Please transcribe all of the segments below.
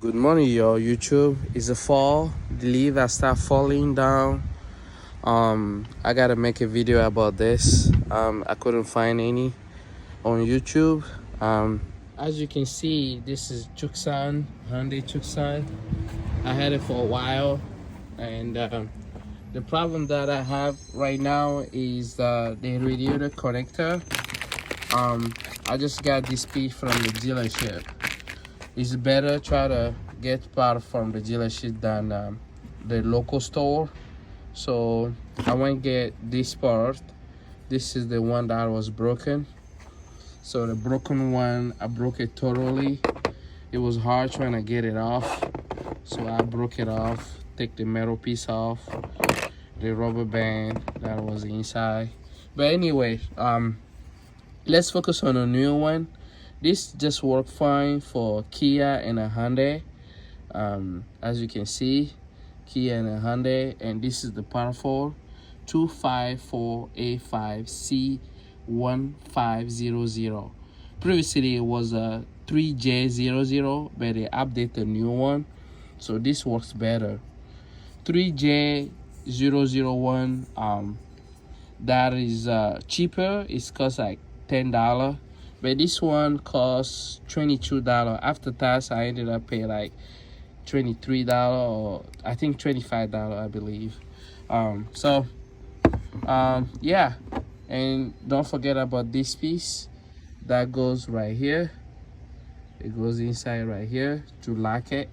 Good morning, y'all. YouTube. It's a fall. The leaves are start falling down. I gotta make a video about this. I couldn't find any on YouTube. As you can see, this is Tucson, Hyundai Tucson. I had it for a while, and the problem that I have right now is the radiator connector. I just got this piece from the dealership. It's better try to get part from the dealership than the local store. So I went get this part. This is the one that was broken. So the broken one, I broke it totally. It was hard trying to get it off. So I broke it off, take the metal piece off, the rubber band that was inside. But anyway, let's focus on a new one. This just worked fine for Kia and a Hyundai. As you can see, Kia and a Hyundai, and this is the part for 254A5C1500. Previously it was a 3J00, but they updated the new one, so this works better. 3J001, that is cheaper. It costs like $10. But this one costs $22. After tax, I ended up paying like $23 or I think $25, I believe. Yeah. And don't forget about this piece that goes right here. It goes inside right here to lock it.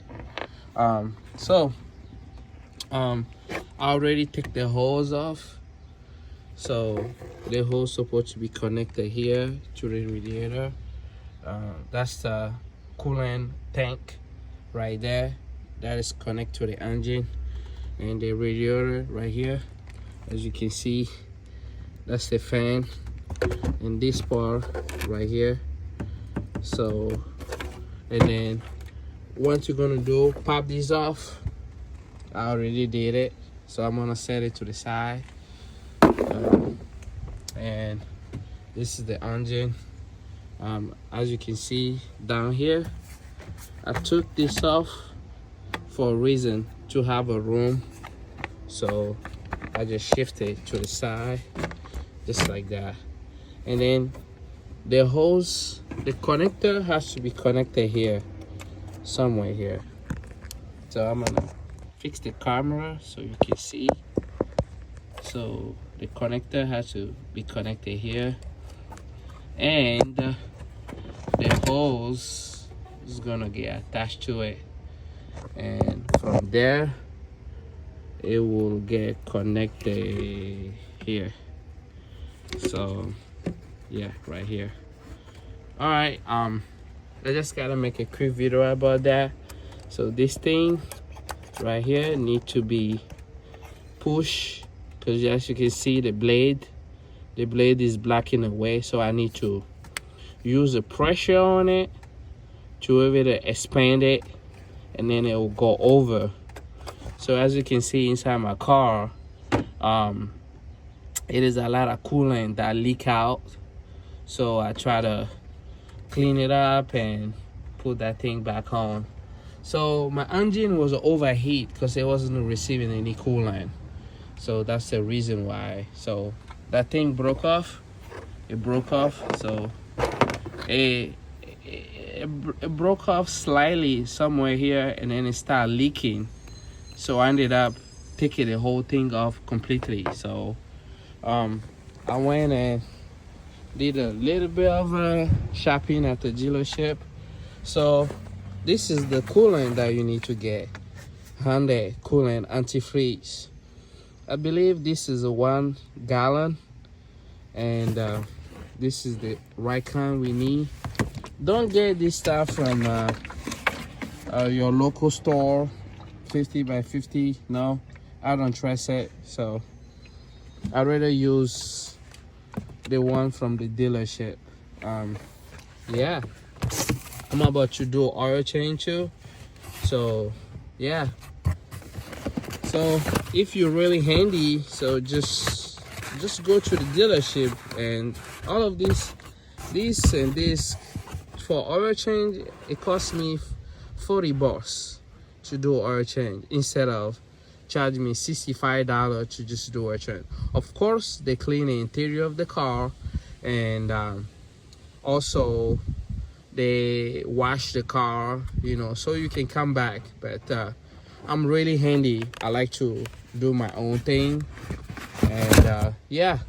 I already took the hose off. So the hose supposed to be connected here to the radiator. That's the coolant tank right there. That is connected to the engine, and the radiator right here. As you can see, that's the fan, and this part right here. So, and then what you're gonna do, pop these off. I already did it, so I'm gonna set it to the side. And this is the engine. As you can see down here, I took this off for a reason, to have a room, so I just shift it to the side just like that. And then the hose, the connector has to be connected here, somewhere here. So I'm gonna fix the camera so you can see. So the connector has to be connected here, and the hose is gonna get attached to it, and from there it will get connected here. So yeah, right here. All right, I just gotta make a quick video about that. So this thing right here need to be pushed, because as you can see, the blade is blocking the way, so I need to use the pressure on it to be able to expand it, and then it will go over. So as you can see inside my car, it is a lot of coolant that leak out, so I try to clean it up and put that thing back on. So my engine was overheat because it wasn't receiving any coolant. So that's the reason why. So that thing broke off. It broke off. So it broke off slightly somewhere here, and then it started leaking. So I ended up taking the whole thing off completely. So I went and did a little bit of shopping at the dealership. So this is the coolant that you need to get. Hyundai coolant antifreeze. I believe this is a 1 gallon, and this is the right kind we need. Don't get this stuff from your local store, 50 by 50. No, I don't trust it. So I'd rather use the one from the dealership. Yeah, I'm about to do oil change too. So yeah. So if you're really handy, so just go to the dealership, and all of this and this for oil change, it cost me $40 to do oil change instead of charge me $65 to just do oil change. Of course, they clean the interior of the car, and also they wash the car, you know, so you can come back. But I'm really handy. I like to do my own thing, and yeah,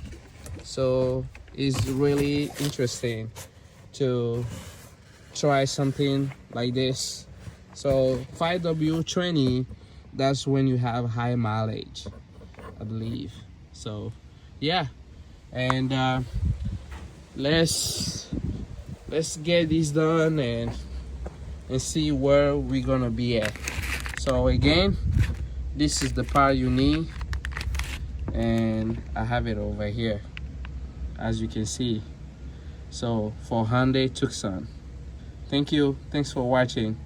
so it's really interesting to try something like this. So 5W20, that's when you have high mileage, I believe. So yeah, and let's get this done and see where we're gonna be at. So again, this is the part you need, and I have it over here, as you can see. So for Hyundai Tucson. Thank you. Thanks for watching.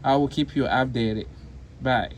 I will keep you updated. Bye.